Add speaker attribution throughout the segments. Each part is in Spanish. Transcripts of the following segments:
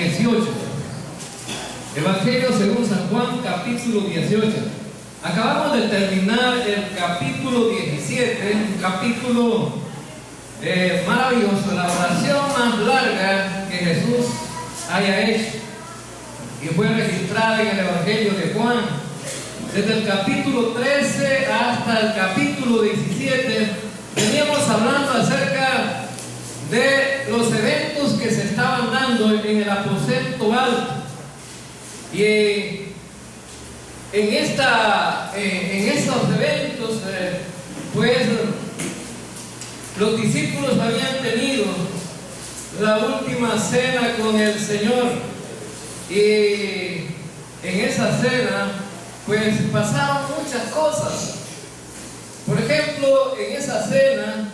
Speaker 1: 18. Evangelio según San Juan, capítulo 18. Acabamos de terminar el capítulo 17, un capítulo maravilloso, la oración más larga que Jesús haya hecho, y fue registrada en el Evangelio de Juan. Desde el capítulo 13 hasta el capítulo 17 veníamos hablando acerca de los eventos que se estaban dando en el aposento alto. Y en estos eventos, pues los discípulos habían tenido la última cena con el Señor, y en esa cena pues pasaron muchas cosas. Por ejemplo, en esa cena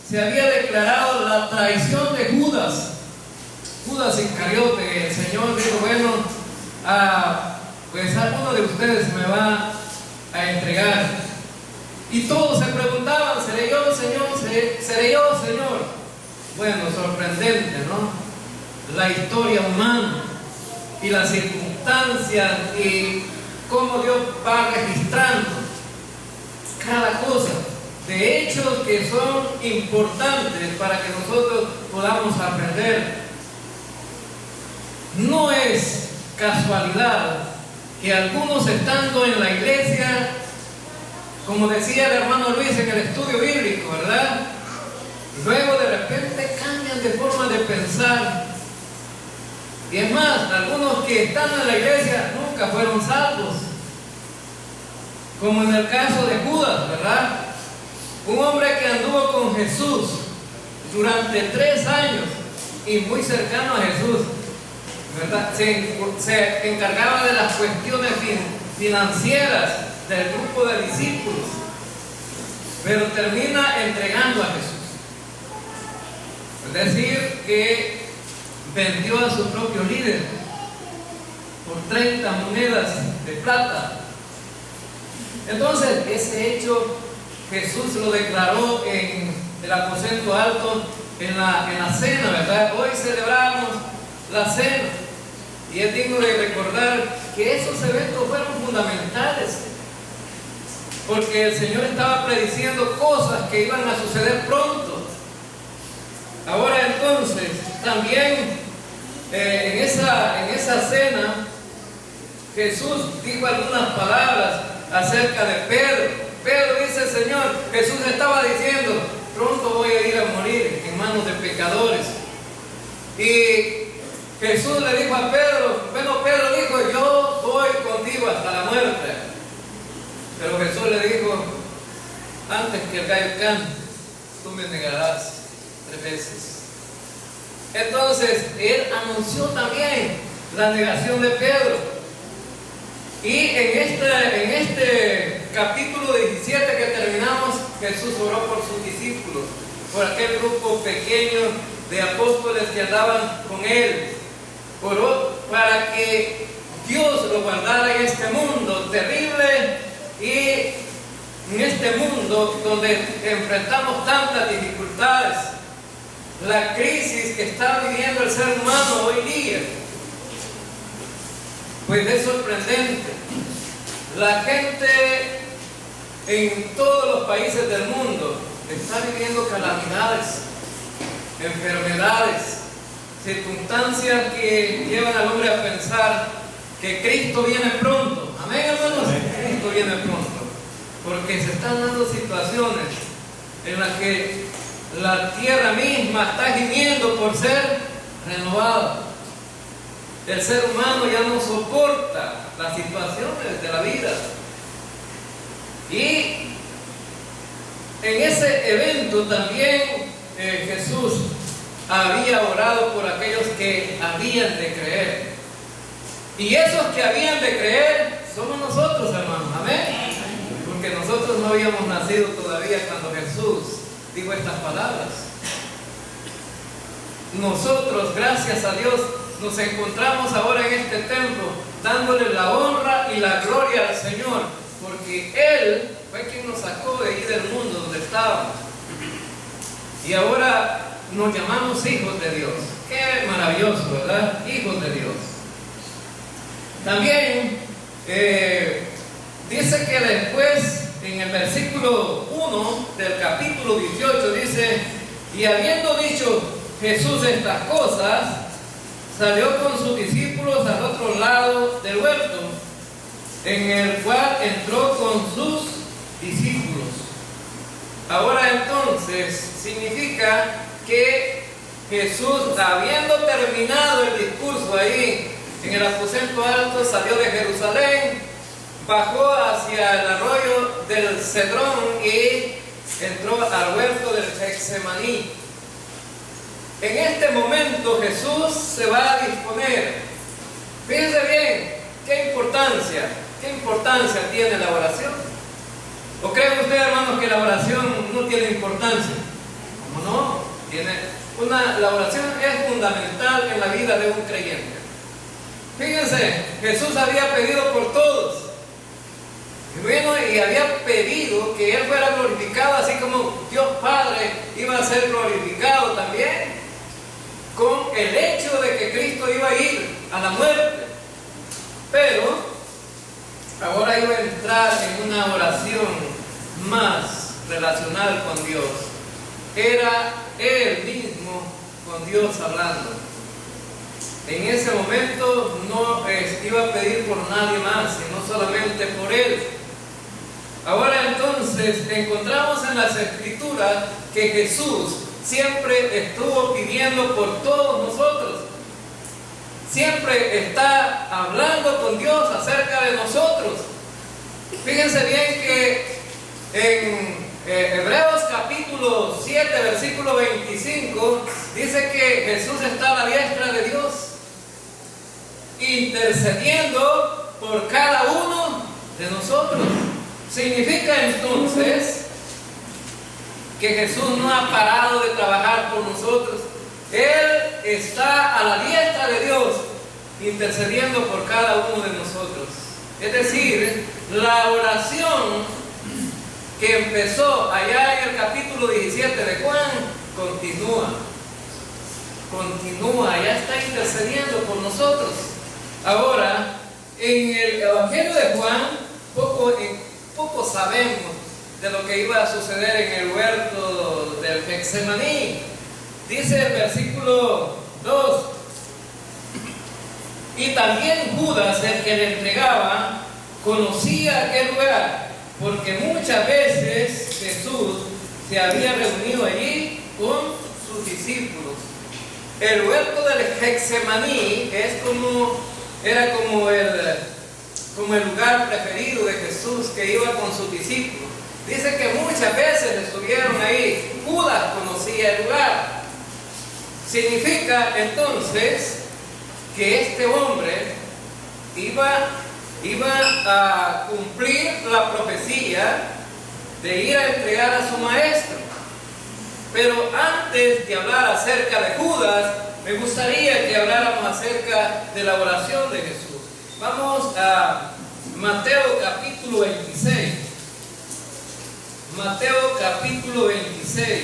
Speaker 1: se había declarado la traición de Judas Iscariote. El Señor dijo: bueno, pues alguno de ustedes me va a entregar. Y todos se preguntaban: ¿seré yo, Señor? ¿Seré yo, Señor? Bueno, sorprendente, ¿no? La historia humana y las circunstancias y cómo Dios va registrando cada cosa, de hechos que son importantes para que nosotros podamos aprender. No es casualidad que algunos, estando en la iglesia, como decía el hermano Luis en el estudio bíblico, ¿verdad?, luego de repente cambian de forma de pensar. Y es más, algunos que están en la iglesia nunca fueron salvos, como en el caso de Judas, ¿verdad? Un hombre que anduvo con Jesús durante 3 años y muy cercano a Jesús, ¿verdad? Se encargaba de las cuestiones financieras del grupo de discípulos, pero termina entregando a Jesús. Es decir, que vendió a su propio líder por 30 monedas de plata. Entonces, ese hecho Jesús lo declaró en el aposento alto, en la cena, ¿verdad? Hoy celebramos la cena, y es digno de recordar que esos eventos fueron fundamentales, porque el Señor estaba prediciendo cosas que iban a suceder pronto. Ahora entonces, también en esa cena, Jesús dijo algunas palabras acerca de Pedro. Pedro dice: Señor, Jesús estaba diciendo: pronto voy a ir a morir en manos de pecadores. Y Jesús le dijo a Pedro, bueno, Pedro dijo: yo voy contigo hasta la muerte. Pero Jesús le dijo: antes que el gallo cante, tú me negarás 3 veces. Entonces, él anunció también la negación de Pedro. Y en este capítulo 17 que terminamos, Jesús oró por sus discípulos, por aquel grupo pequeño de apóstoles que andaban con él. Oró para que Dios lo guardara en este mundo terrible, y en este mundo donde enfrentamos tantas dificultades, la crisis que está viviendo el ser humano hoy día. Pues es sorprendente. La gente en todos los países del mundo está viviendo calamidades, enfermedades, circunstancias que llevan al hombre a pensar que Cristo viene pronto. Amén, hermanos. Cristo viene pronto, porque se están dando situaciones en las que la tierra misma está gimiendo por ser renovada. El ser humano ya no soporta las situaciones de la vida. Y en ese evento también Jesús había orado por aquellos que habían de creer. Y esos que habían de creer somos nosotros, hermanos. Amén. Porque nosotros no habíamos nacido todavía cuando Jesús dijo estas palabras. Nosotros, gracias a Dios, nos encontramos ahora en este templo dándole la honra y la gloria al Señor, porque Él fue quien nos sacó de ahí del mundo donde estábamos, y ahora nos llamamos hijos de Dios. Qué maravilloso, ¿verdad? Hijos de Dios. También dice que después, en el versículo 1 del capítulo 18, dice: y habiendo dicho Jesús estas cosas, salió con sus discípulos al otro lado del huerto, en el cual entró con sus discípulos. Ahora entonces significa que Jesús, habiendo terminado el discurso ahí en el aposento alto, salió de Jerusalén, bajó hacia el arroyo del Cedrón y entró al huerto del Getsemaní. En este momento Jesús se va a disponer. Fíjense bien, qué importancia tiene la oración. ¿O creen ustedes, hermanos, que la oración no tiene importancia? ¿Cómo no? La oración es fundamental en la vida de un creyente. Fíjense, Jesús había pedido por todos. Y bueno, y había pedido que Él fuera glorificado, así como Dios Padre iba a ser glorificado también, con el hecho de que Cristo iba a ir a la muerte. Pero ahora iba a entrar en una oración más relacional con Dios. Era Él mismo con Dios hablando. En ese momento no iba a pedir por nadie más, sino solamente por Él. Ahora entonces encontramos en las Escrituras que Jesús siempre estuvo pidiendo por todos nosotros. Siempre está hablando con Dios acerca de nosotros. Fíjense bien que en Hebreos capítulo 7, versículo 25, dice que Jesús está a la diestra de Dios, intercediendo por cada uno de nosotros. Significa entonces que Jesús no ha parado de trabajar por nosotros. Él está a la diestra de Dios, intercediendo por cada uno de nosotros. Es decir, la oración que empezó allá en el capítulo 17 de Juan, continúa, ya está intercediendo por nosotros. Ahora, en el Evangelio de Juan, poco sabemos de lo que iba a suceder en el huerto del Getsemaní. Dice el versículo 2: y también Judas, el que le entregaba, conocía aquel lugar, porque muchas veces Jesús se había reunido allí con sus discípulos. El huerto del Getsemaní era como el lugar preferido de Jesús, que iba con sus discípulos. Dice que muchas veces estuvieron ahí. Judas conocía el lugar. Significa entonces que este hombre iba a cumplir la profecía de ir a entregar a su maestro. Pero antes de hablar acerca de Judas, me gustaría que habláramos acerca de la oración de Jesús. Vamos a Mateo capítulo 26. Mateo capítulo 26.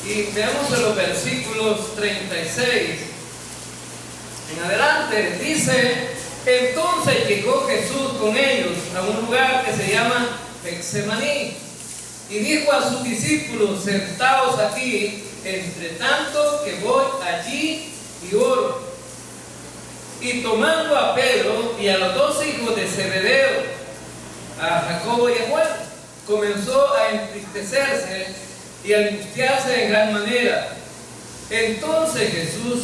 Speaker 1: Y veamos en los versículos 36 en adelante. Dice: entonces llegó Jesús con ellos a un lugar que se llama Getsemaní, y dijo a sus discípulos: sentaos aquí, entre tanto que voy allí y oro. Y tomando a Pedro y a los dos hijos de Zebedeo, a Jacobo y a Juan, comenzó a entristecerse y a angustiarse en gran manera. Entonces Jesús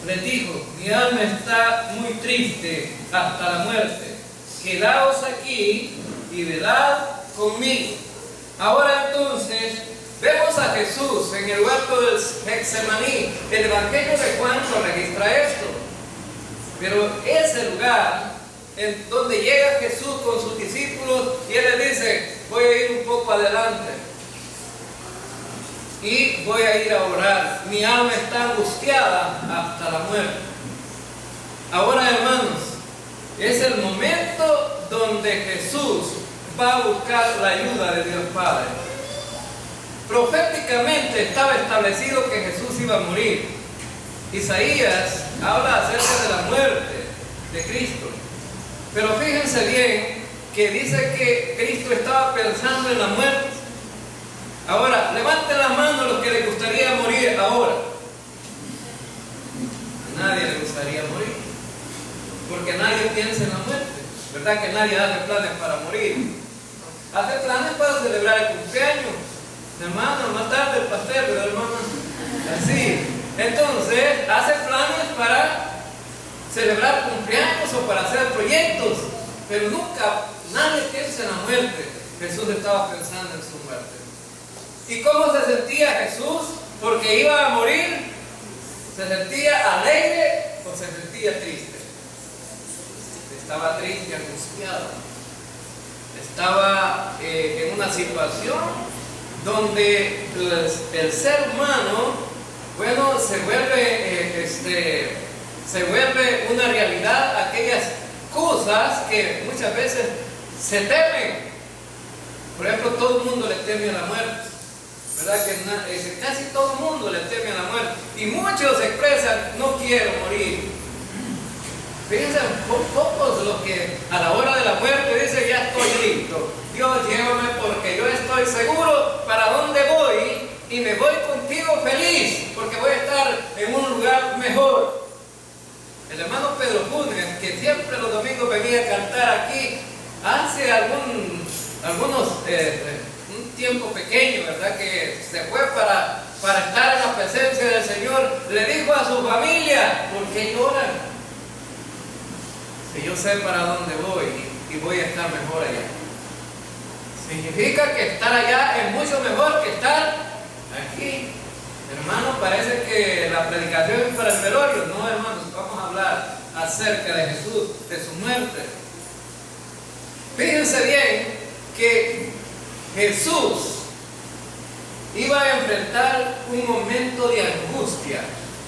Speaker 1: les dijo: mi alma está muy triste hasta la muerte. Quedaos aquí y velad conmigo. Ahora entonces vemos a Jesús en el huerto del Getsemaní. El Evangelio de Juan lo registra esto. Pero ese lugar en donde llega Jesús con sus discípulos, y Él les dice: voy a ir un poco adelante y voy a ir a orar. Mi alma está angustiada hasta la muerte. Ahora, hermanos, es el momento donde Jesús va a buscar la ayuda de Dios Padre. Proféticamente estaba establecido que Jesús iba a morir. Isaías habla acerca de la muerte de Cristo. Pero fíjense bien que dice que Cristo estaba pensando en la muerte. Ahora, levanten las manos los que les gustaría morir ahora. A nadie le gustaría morir, porque nadie piensa en la muerte. ¿Verdad que nadie hace planes para morir? Hace planes para celebrar el cumpleaños. Hermano, más tarde el pastel, pero hermano, así. Entonces, hace planes para celebrar cumpleaños o para hacer proyectos, pero nunca nadie piensa en la muerte. Jesús estaba pensando en su muerte. ¿Y cómo se sentía Jesús? Porque iba a morir. ¿Se sentía alegre o se sentía triste? Estaba triste, angustiado. Estaba en una situación donde el ser humano, bueno, se vuelve una realidad aquellas cosas que muchas veces se temen. Por ejemplo, todo el mundo le teme a la muerte, ¿verdad? Que casi todo el mundo le teme a la muerte. Y muchos expresan, no quiero morir. Fíjense, pocos los que a la hora de la muerte dicen, ya estoy listo. Dios, llévame porque yo estoy seguro para dónde voy y me voy contigo feliz, porque voy a estar en un lugar mejor. El hermano Pedro Funes, que siempre los domingos venía a cantar aquí, hace un tiempo pequeño, ¿verdad? Que se fue para estar en la presencia del Señor, le dijo a su familia, ¿por qué lloran? Si yo sé para dónde voy y voy a estar mejor allá. Significa que estar allá es mucho mejor que estar aquí. Hermano, parece que la predicación es para el velorio. No, hermanos, vamos a hablar acerca de Jesús, de su muerte. Fíjense bien que Jesús iba a enfrentar un momento de angustia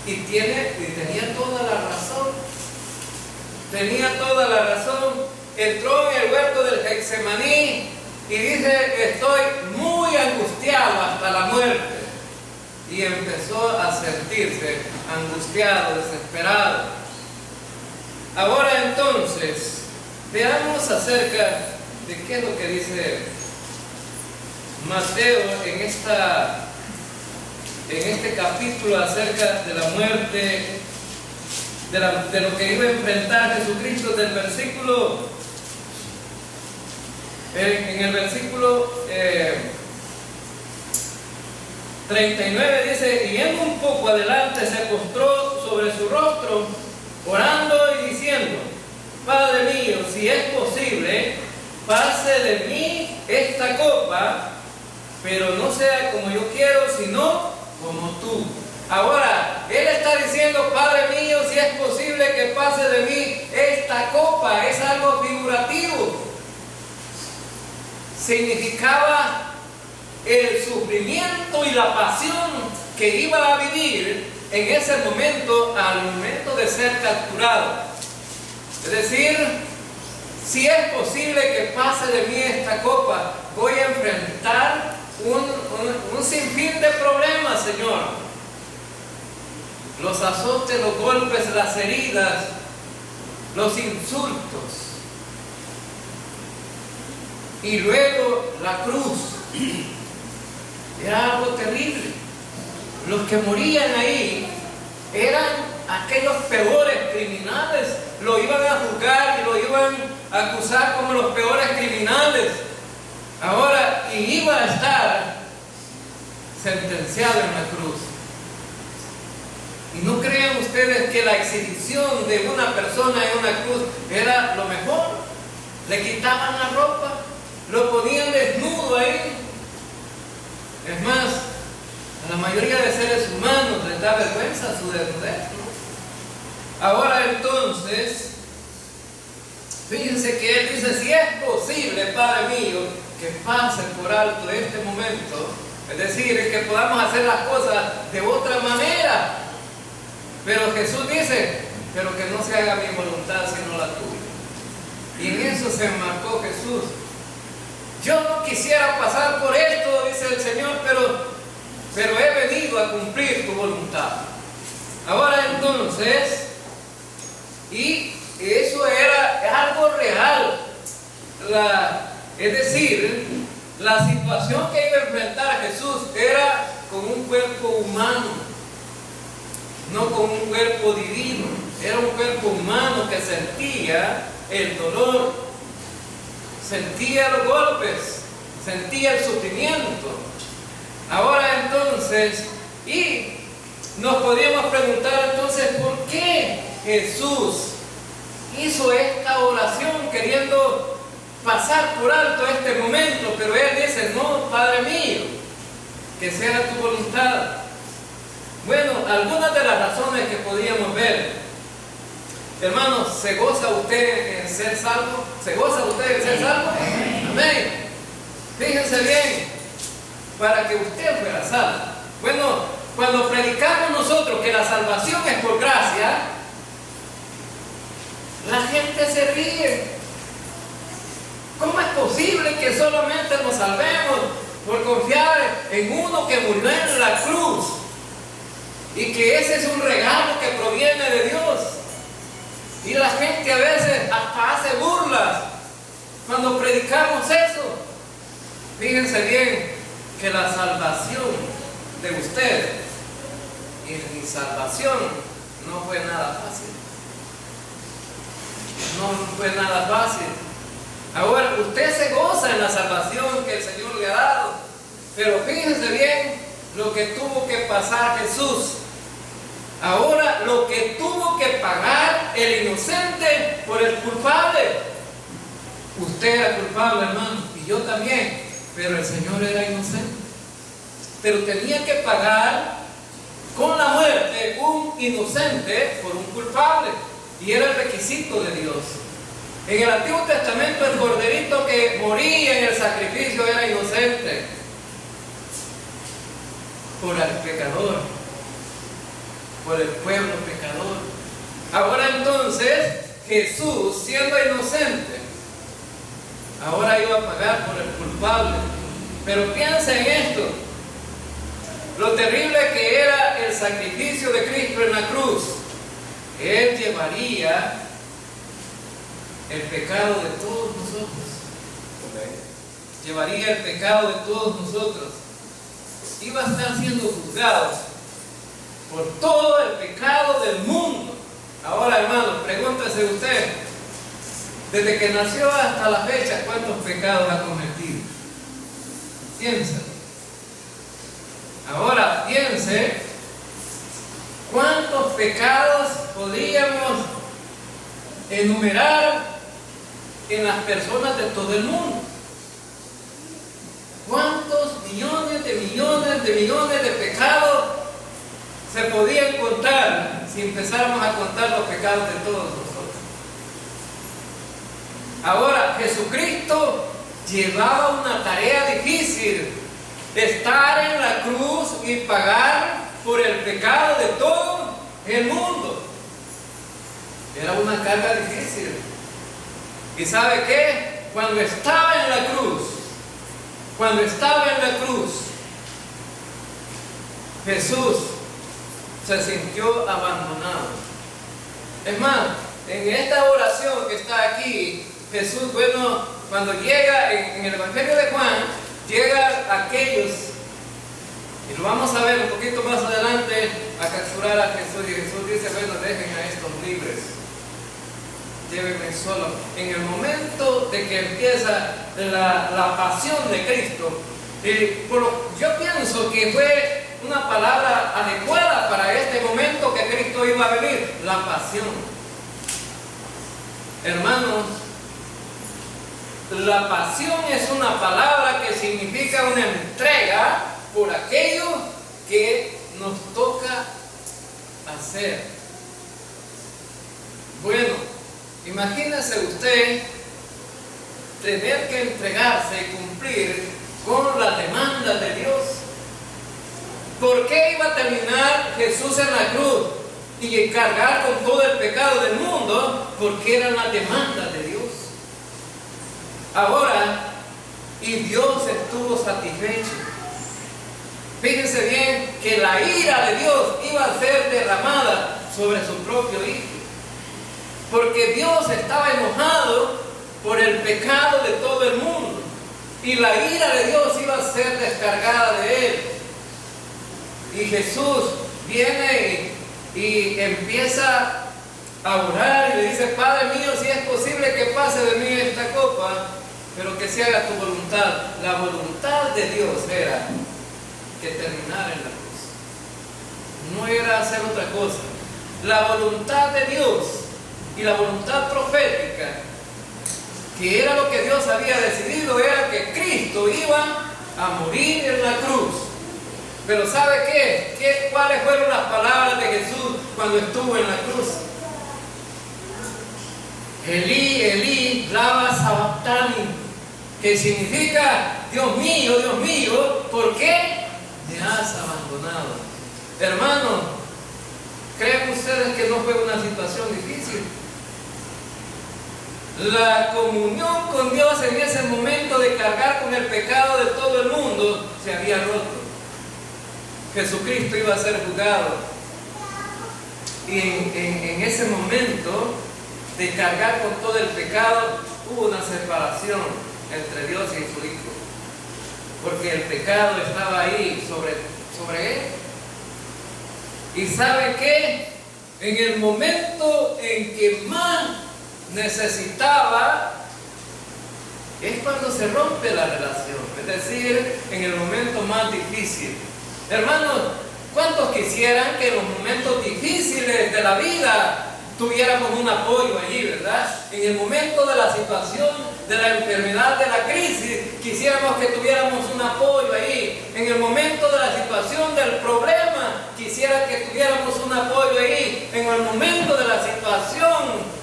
Speaker 1: y tenía toda la razón. Tenía toda la razón. Entró en el huerto del Getsemaní y dice, estoy muy angustiado hasta la muerte. Y empezó a sentirse angustiado, desesperado. Ahora entonces, veamos acerca de qué es lo que dice Mateo en este capítulo acerca de la muerte, de lo que iba a enfrentar Jesucristo, del versículo, en el versículo 39 dice, y yendo un poco adelante se postró sobre su rostro, orando y diciendo, Padre mío, si es posible, pase de mí esta copa, pero no sea como yo quiero, sino como tú. Ahora, él está diciendo, Padre mío, si es posible que pase de mí esta copa. Es algo figurativo. Significaba el sufrimiento y la pasión que iba a vivir en ese momento, al momento de ser capturado. Es decir, si es posible que pase de mí esta copa, voy a enfrentar un sinfín de problemas, Señor. Los azotes, los golpes, las heridas, los insultos. Y luego la cruz. Era algo terrible. Los que morían ahí eran aquellos peores criminales. Lo iban a juzgar y lo iban a acusar como los peores criminales. Ahora, y iba a estar sentenciado en la cruz. Y no crean ustedes que la exhibición de una persona en una cruz era lo mejor. Le quitaban la ropa, lo ponían desnudo ahí. Es más, a la mayoría de seres humanos les da vergüenza su desnudez, ¿no? Ahora entonces, fíjense que él dice, si es posible, Padre mío, que pase por alto este momento, es decir, que podamos hacer las cosas de otra manera. Pero Jesús dice, pero que no se haga mi voluntad sino la tuya. Y en eso se enmarcó Jesús. yo no quisiera pasar por esto, dice el Señor, pero he venido a cumplir tu voluntad. Ahora entonces, y eso era algo real, es decir, la situación que iba a enfrentar Jesús era con un cuerpo humano, no con un cuerpo divino. Era un cuerpo humano que sentía el dolor, sentía los golpes, sentía el sufrimiento. Ahora entonces, y nos podríamos preguntar entonces, ¿por qué Jesús hizo esta oración queriendo pasar por alto este momento? Pero Él dice, no, Padre mío, que sea tu voluntad. Bueno, algunas de las razones que podríamos ver. Hermanos, ¿se goza usted en ser salvo? ¿Se goza usted en ser salvo? Amén. Fíjense bien, para que usted fuera salvo. Bueno, cuando predicamos nosotros que la salvación es por gracia, la gente se ríe. ¿Cómo es posible que solamente nos salvemos por confiar en uno que murió en la cruz? Y que ese es un regalo que proviene de Dios. Y la gente a veces hasta hace burlas cuando predicamos eso. Fíjense bien que la salvación de usted y mi salvación no fue nada fácil. No fue nada fácil. Ahora, usted se goza en la salvación que el Señor le ha dado. Pero fíjense bien lo que tuvo que pasar Jesús. Ahora, lo que tuvo que pagar el inocente por el culpable. Usted era culpable, hermano, y yo también, pero el Señor era inocente. Pero tenía que pagar con la muerte un inocente por un culpable, y era el requisito de Dios. En el Antiguo Testamento, el corderito que moría en el sacrificio era inocente por el pecador, por el pueblo pecador. Ahora entonces, Jesús, siendo inocente, ahora iba a pagar por el culpable. Pero piensa en esto, lo terrible que era el sacrificio de Cristo en la cruz. Él llevaría el pecado de todos nosotros. Llevaría el pecado de todos nosotros. Iba a estar siendo juzgado por todo el pecado del mundo. Ahora, hermano, pregúntese usted, desde que nació hasta la fecha, ¿cuántos pecados ha cometido? Piensa. Ahora, piense, ¿cuántos pecados podríamos enumerar en las personas de todo el mundo? ¿Cuántos millones de pecados se podían contar si empezáramos a contar los pecados de todos nosotros? Ahora, Jesucristo llevaba una tarea difícil, estar en la cruz y pagar por el pecado de todo el mundo. Era una carga difícil. ¿Y sabe qué? Cuando estaba en la cruz, Jesús se sintió abandonado. Es más, en esta oración que está aquí, Jesús, bueno, cuando llega en el Evangelio de Juan, llega aquellos, y lo vamos a ver un poquito más adelante, a capturar a Jesús, y Jesús dice, bueno, dejen a estos libres, llévenme solo. En el momento de que empieza la pasión de Cristo, yo pienso que fue una palabra adecuada para este momento que Cristo iba a vivir, la pasión. Hermanos, la pasión es una palabra que significa una entrega por aquello que nos toca hacer. Bueno, imagínese usted tener que entregarse y cumplir con las demandas de Dios. ¿Por qué iba a terminar Jesús en la cruz y cargar con todo el pecado del mundo? Porque eran las demandas de Dios. Ahora, y Dios estuvo satisfecho. Fíjense bien que la ira de Dios iba a ser derramada sobre su propio Hijo, porque Dios estaba enojado por el pecado de todo el mundo, y la ira de Dios iba a ser descargada de él. Y Jesús viene y empieza a orar y le dice: Padre mío, si es posible que pase de mí esta copa, pero que se haga tu voluntad. La voluntad de Dios era que terminara en la cruz, no era hacer otra cosa. La voluntad de Dios y la voluntad profética, que era lo que Dios había decidido, era que Cristo iba a morir en la cruz. Pero ¿sabe qué? ¿Cuáles fueron las palabras de Jesús cuando estuvo en la cruz? Elí, Elí, lama sabactani, que significa: Dios mío, ¿por qué me has abandonado? Hermano, ¿creen ustedes que no fue una situación difícil? La comunión con Dios en ese momento de cargar con el pecado de todo el mundo se había roto. Jesucristo iba a ser juzgado, y en ese momento de cargar con todo el pecado hubo una separación entre Dios y su Hijo, porque el pecado estaba ahí sobre él. ¿Y sabe qué? En el momento en que más necesitaba es cuando se rompe la relación, es decir, en el momento más difícil. Hermanos, ¿cuántos quisieran que en los momentos difíciles de la vida tuviéramos un apoyo allí, verdad? En el momento de la situación, de la enfermedad, de la crisis, quisiéramos que tuviéramos un apoyo ahí. En el momento de la situación del problema, quisiera que tuviéramos un apoyo ahí. En el momento de la situación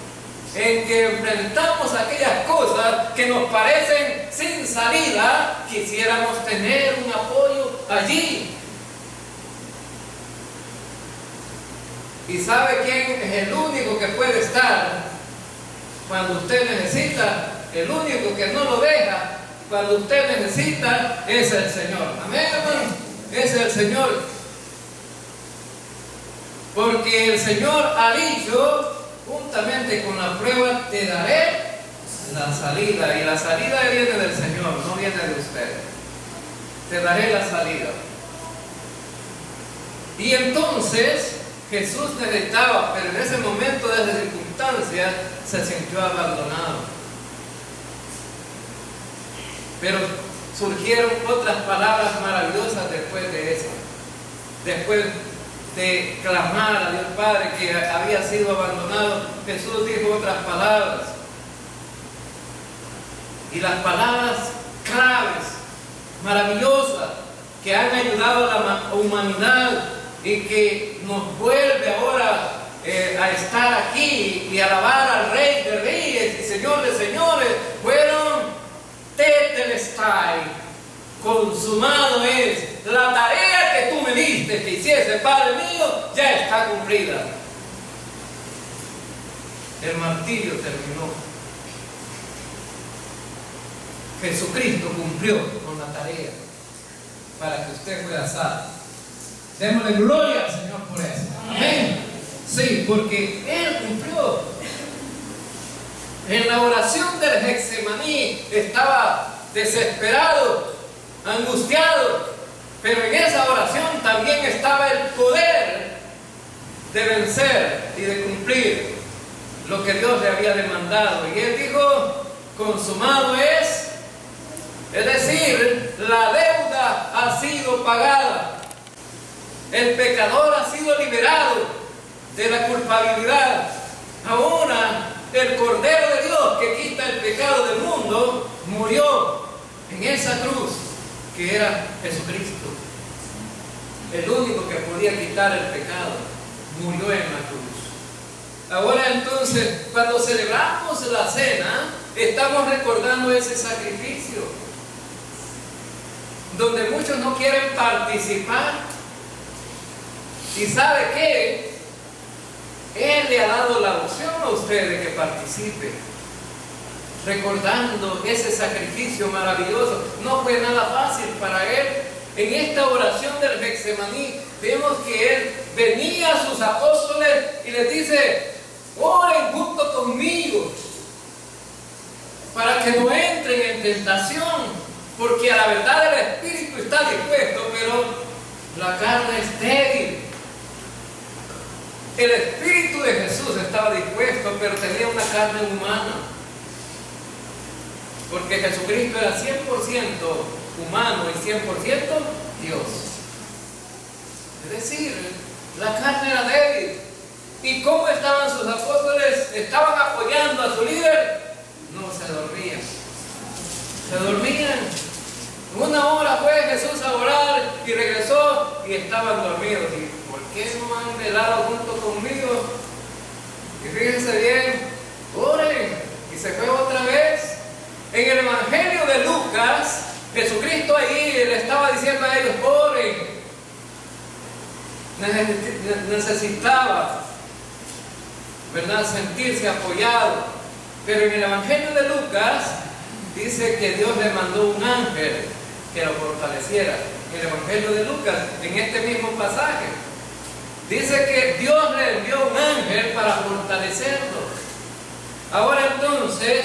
Speaker 1: en que enfrentamos aquellas cosas que nos parecen sin salida, quisiéramos tener un apoyo allí. ¿Y sabe quién es el único que puede estar cuando usted necesita? El único que no lo deja cuando usted necesita es el Señor. Amén, hermano. Es el Señor. Porque el Señor ha dicho: juntamente con la prueba te daré la salida. Y la salida viene del Señor, no viene de usted. Te daré la salida. Y entonces Jesús necesitaba, pero en ese momento de esa circunstancia se sintió abandonado. Pero surgieron otras palabras maravillosas después de eso. Después de clamar a Dios Padre que había sido abandonado, Jesús dijo otras palabras. Y las palabras claves, maravillosas, que han ayudado a la humanidad y que nos vuelve ahora a estar aquí y alabar al Rey de Reyes y Señor de Señores, fueron: tetelestai, consumado es. La tarea que tú me diste que hiciese, Padre mío, ya está cumplida. El martirio terminó. Jesucristo cumplió con la tarea para que usted pueda salvo. Démosle gloria al Señor por eso. Amén. Sí, porque Él cumplió. En la oración del Getsemaní estaba desesperado, angustiado, pero en esa oración también estaba el poder de vencer y de cumplir lo que Dios le había demandado. Y Él dijo: consumado es decir, la deuda ha sido pagada. El pecador ha sido liberado de la culpabilidad. Ahora el Cordero de Dios que quita el pecado del mundo murió en esa cruz que era Jesucristo. El único que podía quitar el pecado murió en la cruz. Ahora entonces, cuando celebramos la cena, estamos recordando ese sacrificio, donde muchos no quieren participar. ¿Y sabe qué? Él le ha dado la opción a usted de que participe. recordando ese sacrificio maravilloso. No fue nada fácil para él. En esta oración del Getsemaní vemos que él venía a sus apóstoles y les dice: oren junto conmigo para que no entren en tentación, porque a la verdad el espíritu está dispuesto, pero la carne es débil. El espíritu de Jesús estaba dispuesto, pero tenía una carne humana, porque Jesucristo era 100% humano y 100% Dios. Es decir, la carne era débil. ¿Y cómo estaban sus apóstoles? ¿Estaban apoyando a su líder? No, se dormían. Se dormían. Una hora fue Jesús a orar y regresó y estaban dormidos. ¿Y por qué no han velado junto conmigo? Y fíjense bien, oren. Y se fue otra vez. En el Evangelio de Lucas, Jesucristo ahí le estaba diciendo a ellos: oren. Necesitaba, ¿verdad?, sentirse apoyado. Pero en el Evangelio de Lucas dice que Dios le mandó un ángel que lo fortaleciera. En el Evangelio de Lucas, en este mismo pasaje, dice que Dios le envió un ángel para fortalecerlo. Ahora entonces,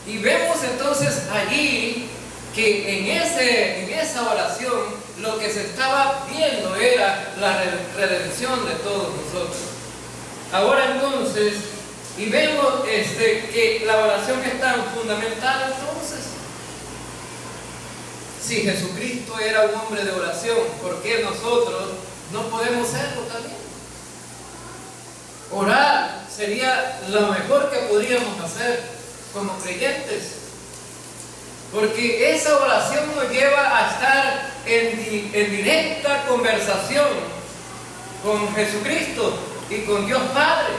Speaker 1: y vemos entonces allí que en esa oración lo que se estaba viendo era la redención de todos nosotros. Ahora entonces, y vemos que la oración es tan fundamental. Entonces, si Jesucristo era un hombre de oración, ¿por qué nosotros no podemos serlo también? Orar sería lo mejor que podríamos hacer como creyentes, porque esa oración nos lleva a estar en directa conversación con Jesucristo y con Dios Padre,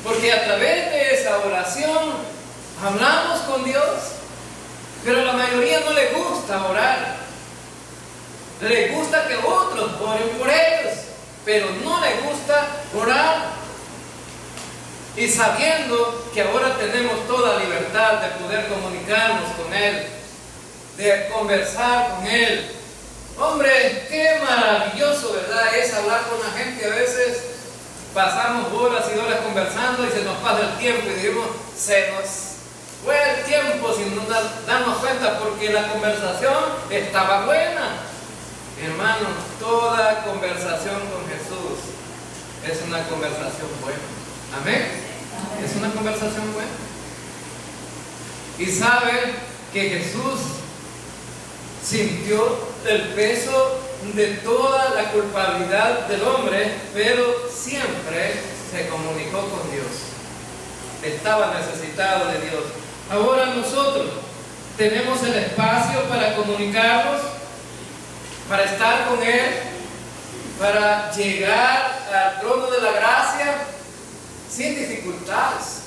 Speaker 1: porque a través de esa oración hablamos con Dios. Pero a la mayoría no le gusta orar, le gusta que otros oren por ellos, pero no le gusta orar. Y sabiendo que ahora tenemos toda libertad de poder comunicarnos con Él, de conversar con Él. Hombre, qué maravilloso, ¿verdad?, es hablar con la gente. A veces pasamos horas y horas conversando y se nos pasa el tiempo y decimos: se nos fue el tiempo sin darnos cuenta, porque la conversación estaba buena. Hermanos, toda conversación con Jesús es una conversación buena. Amén. Es una conversación buena. Y saben que Jesús sintió el peso de toda la culpabilidad del hombre, pero siempre se comunicó con Dios. Estaba necesitado de Dios. Ahora nosotros tenemos el espacio para comunicarnos, para estar con Él, para llegar al trono de la gracia sin dificultades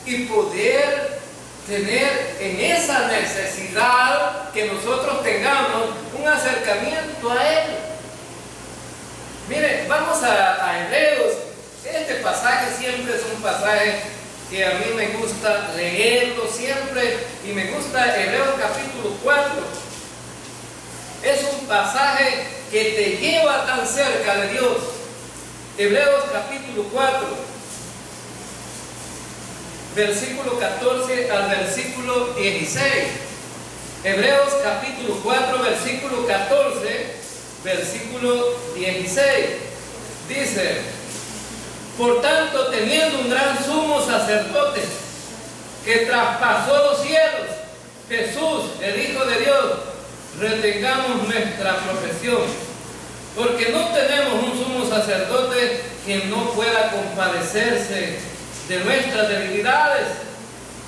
Speaker 1: y poder tener en esa necesidad que nosotros tengamos un acercamiento a Él. Mire, vamos a Hebreos. Este pasaje siempre es un pasaje que a mí me gusta leerlo siempre, y me gusta Hebreos capítulo 4. Es un pasaje que te lleva tan cerca de Dios. Hebreos capítulo 4, versículo 14 al versículo 16. Hebreos capítulo 4, versículo 14, versículo 16. Dice: por tanto, teniendo un gran sumo sacerdote que traspasó los cielos, Jesús, el Hijo de Dios, retengamos nuestra profesión, porque no tenemos un sumo sacerdote que no pueda compadecerse de nuestras debilidades,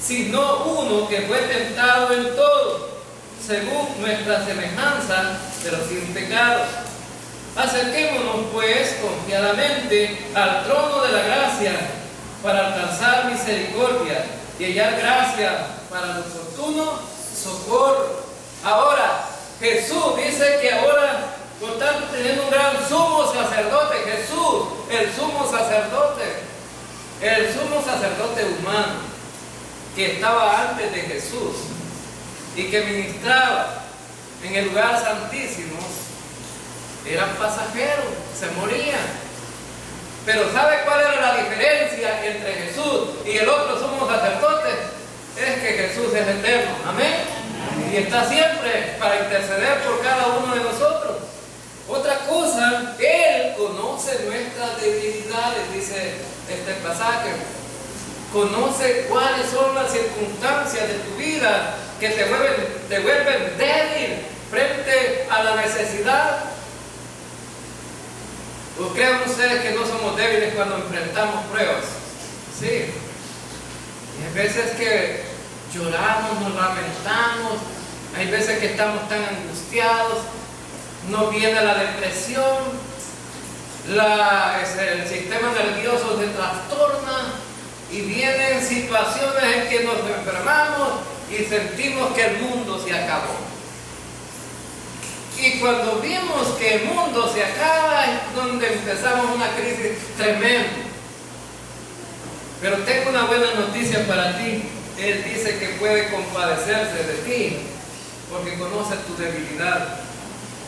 Speaker 1: sino uno que fue tentado en todo, según nuestra semejanza, pero sin pecado. Acerquémonos pues confiadamente al trono de la gracia para alcanzar misericordia y hallar gracia para el oportuno socorro. Ahora, Jesús dice que ahora, por tanto, teniendo un gran sumo sacerdote, Jesús, el sumo sacerdote humano, que estaba antes de Jesús y que ministraba en el lugar santísimo, eran pasajeros, se morían. Pero ¿sabe cuál era la diferencia entre Jesús y el otro sumo sacerdote? Es que Jesús es eterno, amén, y está siempre para interceder por cada uno de nosotros. Otra cosa, Él conoce nuestras debilidades, dice este pasaje. Conoce cuáles son las circunstancias de tu vida que te vuelven débil frente a la necesidad. ¿O creen ustedes que no somos débiles cuando enfrentamos pruebas? Sí. Y hay veces que lloramos, nos lamentamos, hay veces que estamos tan angustiados, nos viene la depresión, el sistema nervioso se trastorna y vienen situaciones en que nos enfermamos y sentimos que el mundo se acabó. Y cuando vimos que el mundo se acaba es donde empezamos una crisis tremenda. Pero tengo una buena noticia para ti. Él dice que puede compadecerse de ti porque conoce tu debilidad.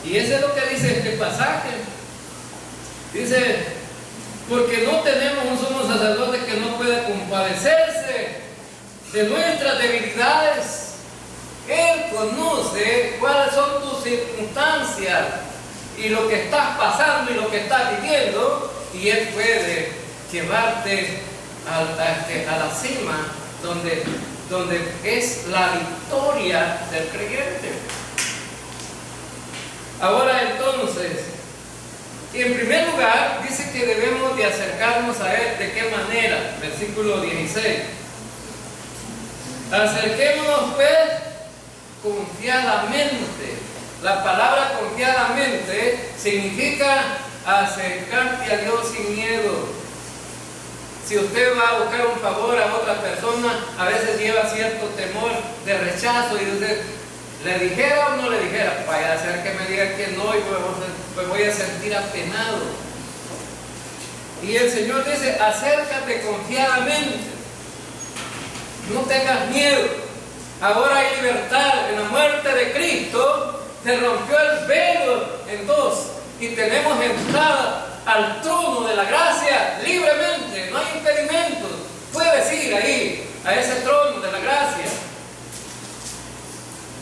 Speaker 1: Y eso es lo que dice este pasaje. Dice, porque no tenemos un sumo sacerdote que no puede compadecerse de nuestras debilidades. Él conoce cuáles son tus circunstancias y lo que estás pasando y lo que estás viviendo, y Él puede llevarte a la cima donde es la victoria del creyente. Ahora entonces, en primer lugar, dice que debemos de acercarnos a Él. ¿De qué manera? Versículo 16. Acerquémonos pues confiadamente. La palabra confiadamente significa acercarte a Dios sin miedo. Si usted va a buscar un favor a otra persona, a veces lleva cierto temor de rechazo y dice, ¿le dijera o no le dijera? Vaya a ser que me diga que no y pues voy a sentir apenado. Y el Señor dice, acércate confiadamente, no tengas miedo. Ahora hay libertad. En la muerte de Cristo se rompió el velo en dos y tenemos entrada al trono de la gracia libremente, no hay impedimentos. Puedes ir ahí, a ese trono de la gracia.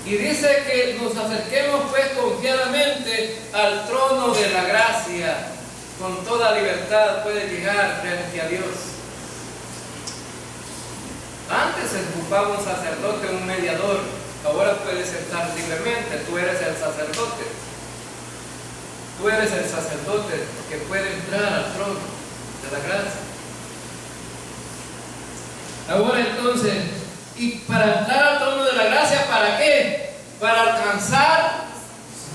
Speaker 1: Y dice que nos acerquemos pues confiadamente al trono de la gracia. Con toda libertad puedes llegar frente a Dios. Antes se ocupaba un sacerdote, un mediador. Ahora puedes estar libremente. Tú eres el sacerdote. Tú eres el sacerdote que puede entrar al trono de la gracia. Ahora entonces, y para entrar al trono de la gracia, ¿para qué? Para alcanzar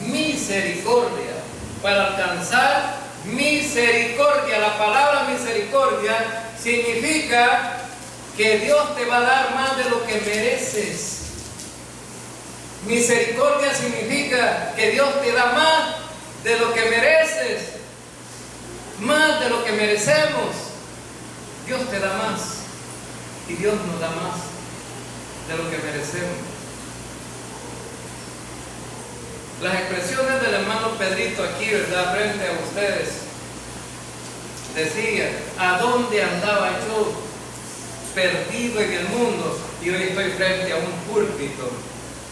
Speaker 1: misericordia. Para alcanzar misericordia. La palabra misericordia significa que Dios te va a dar más de lo que mereces. Misericordia significa que Dios te da más de lo que mereces, más de lo que merecemos. Dios te da más y Dios nos da más de lo que merecemos. Las expresiones del hermano Pedrito aquí, ¿verdad?, frente a ustedes, decía, ¿a dónde andaba yo perdido en el mundo? Y hoy estoy frente a un púlpito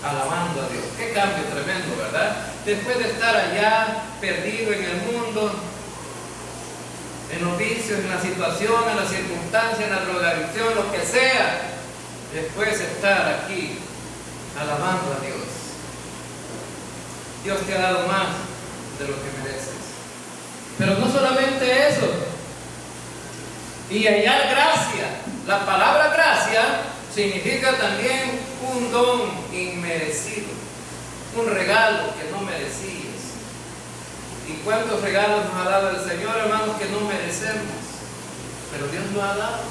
Speaker 1: alabando a Dios. Qué cambio tremendo, ¿verdad? Después de estar allá perdido en el mundo, en los vicios, en la situación, en las circunstancias, en la drogadicción, lo que sea, después estar aquí alabando a Dios. Dios te ha dado más de lo que mereces. Pero no solamente eso, y hallar gracia. La palabra gracia significa también un don inmerecido, un regalo que no merecías. ¿Y cuántos regalos nos ha dado el Señor, hermanos, que no merecemos? Pero Dios nos ha dado.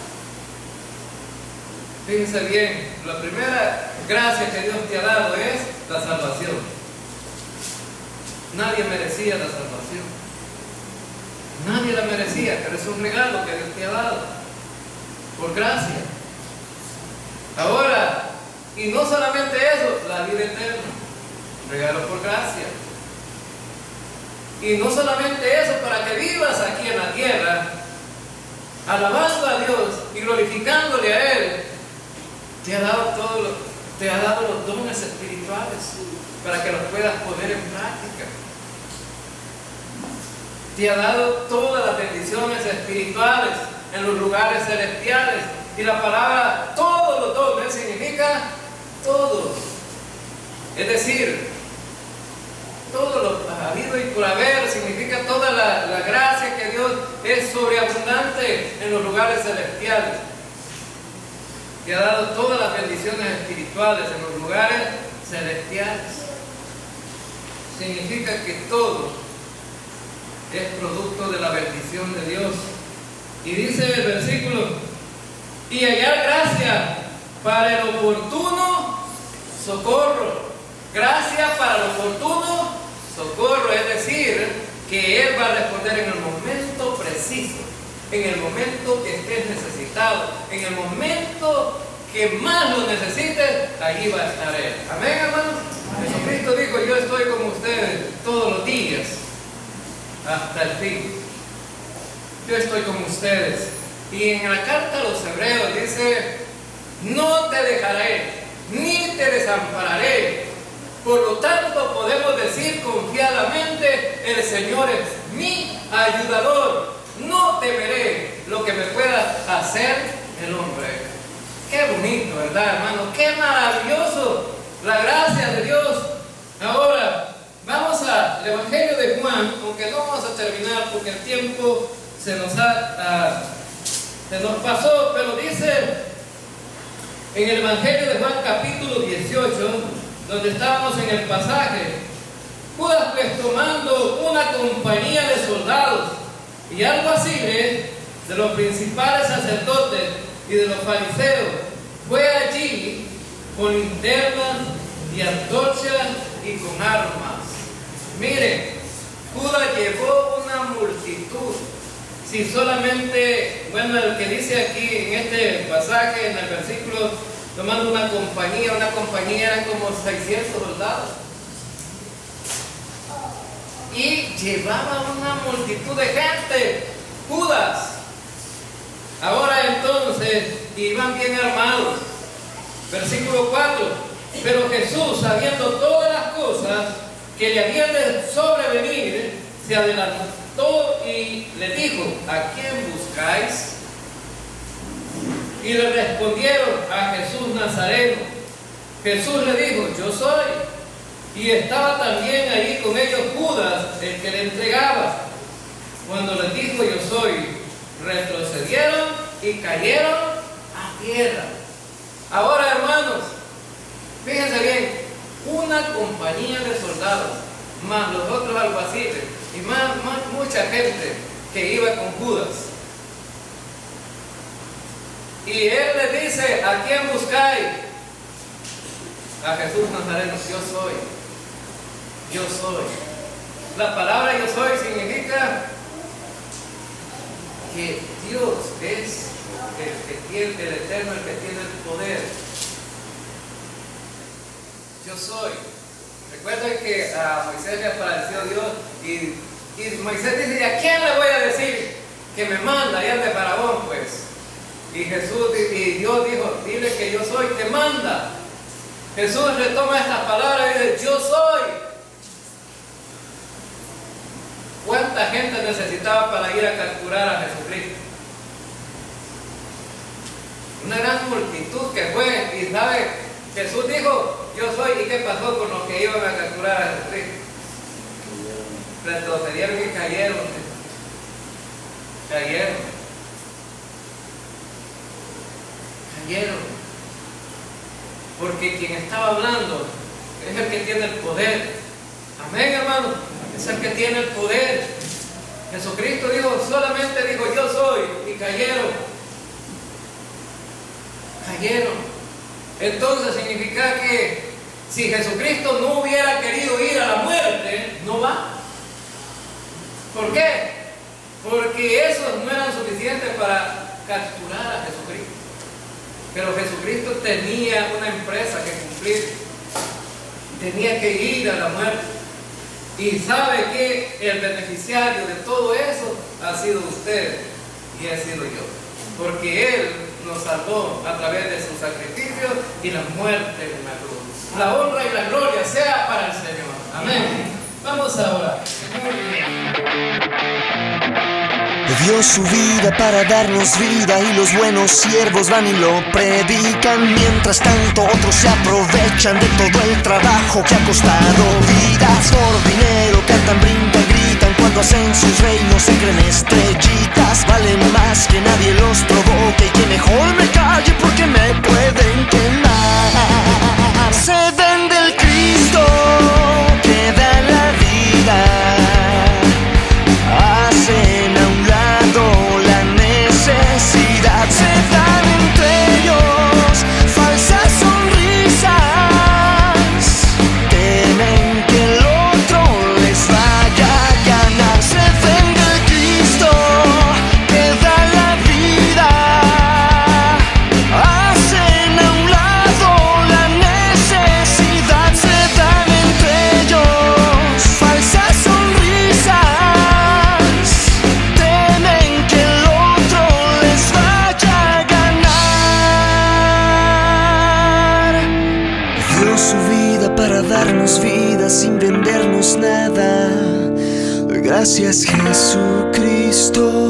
Speaker 1: Fíjense bien, la primera gracia que Dios te ha dado es la salvación. Nadie merecía la salvación. Nadie la merecía, pero es un regalo que Dios te ha dado por gracia. Ahora, y no solamente eso, la vida eterna, regalo por gracia. Y no solamente eso, para que vivas aquí en la tierra, alabando a Dios y glorificándole a Él, te ha dado los dones espirituales para que los puedas poner en práctica. Te ha dado todas las bendiciones espirituales en los lugares celestiales. Y la palabra todos los dones significa todos. Es decir, todo lo habido y por haber significa toda la gracia que Dios es sobreabundante en los lugares celestiales. Te ha dado todas las bendiciones espirituales en los lugares celestiales. Significa que todo es producto de la bendición de Dios. Y dice el versículo: y hallar gracia para el oportuno socorro. Gracia para el oportuno socorro, es decir, que Él va a responder en el momento preciso, en el momento que estés necesitado, en el momento que más lo necesites, allí va a estar Él. Amén, hermanos. Jesucristo dijo: yo estoy con ustedes todos los días hasta el fin. Yo estoy con ustedes. Y en la carta a los Hebreos dice: no te dejaré ni te desampararé. Por lo tanto podemos decir confiadamente: el Señor es mi ayudador, no temeré lo que me pueda hacer el hombre. Qué bonito, ¿verdad, hermano? Qué maravilloso la gracia de Dios. Ahora vamos al Evangelio de Juan, aunque no vamos a terminar porque el tiempo se nos pasó, pero dice en el Evangelio de Juan capítulo 18, donde estábamos en el pasaje: Judas, pues, tomando una compañía de soldados y alguaciles de los principales sacerdotes y de los fariseos, fue allí con linternas y antorchas y con armas. Miren, Judas llevó una multitud. Si solamente, bueno, el que dice aquí en este pasaje, en el versículo, tomando una compañía eran como 600 soldados. Y llevaba una multitud de gente, Judas. Ahora entonces, iban bien armados. Versículo 4. Pero Jesús, sabiendo todas las cosas que le habían de sobrevenir, se adelantó y le dijo: ¿a quién buscáis? Y le respondieron: a Jesús Nazareno. Jesús le dijo: yo soy. Y estaba también allí con ellos Judas, el que le entregaba. Cuando les dijo: yo soy, retrocedieron y cayeron a tierra. Ahora, hermanos, fíjense bien, una compañía de soldados, más los otros alguaciles, y más mucha gente que iba con Judas. Y él le dice: ¿a quién buscáis? A Jesús Nazareno. Yo soy. Yo soy. La palabra yo soy significa que Dios es el que tiene, el eterno, el que tiene el poder. Yo soy. Recuerden que a Moisés le apareció Dios y Moisés dice: ¿a quién le voy a decir que me manda allá de Faraón, pues? Y Dios dijo: dile que yo soy, te manda. Jesús retoma estas palabras y dice: yo soy. ¿Cuánta gente necesitaba para ir a capturar a Jesucristo? Una gran multitud que fue. Y sabe, Jesús dijo: yo soy. ¿Y qué pasó con los que iban a capturar a Jesucristo? Retrocedieron y cayeron. Cayeron. Porque quien estaba hablando es el que tiene el poder. Amén, hermano. Es el que tiene el poder. Jesucristo dijo, solamente dijo: yo soy. Y cayeron. Entonces significa que si Jesucristo no hubiera querido ir a la muerte, no va. ¿Por qué? Porque esos no eran suficientes para capturar a Jesucristo. Pero Jesucristo tenía una empresa que cumplir, tenía que ir a la muerte. Y sabe que el beneficiario de todo eso ha sido usted y ha sido yo, porque Él nos salvó a través de su sacrificio y la muerte en la cruz. La honra y la gloria sea para el Señor. Amén. Vamos a orar.
Speaker 2: Dio su vida para darnos vida y los buenos siervos van y lo predican. Mientras tanto otros se aprovechan de todo el trabajo que ha costado vidas. Por dinero cantan, brincan, gritan, cuando hacen sus reinos se creen estrellitas. Valen más que nadie los provoque y que mejor me calle porque me pueden quemar. Se vende el Cristo que da la vida. Hacen a un lado la necesidad, se dan entre ellos falsas sonrisas, temen que el otro les vaya a ganar. Se vende el Cristo que da la vida, hacen a un lado la necesidad, se dan entre ellos falsas sonrisas. Su vida para darnos vida sin vendernos nada. Gracias, Jesucristo.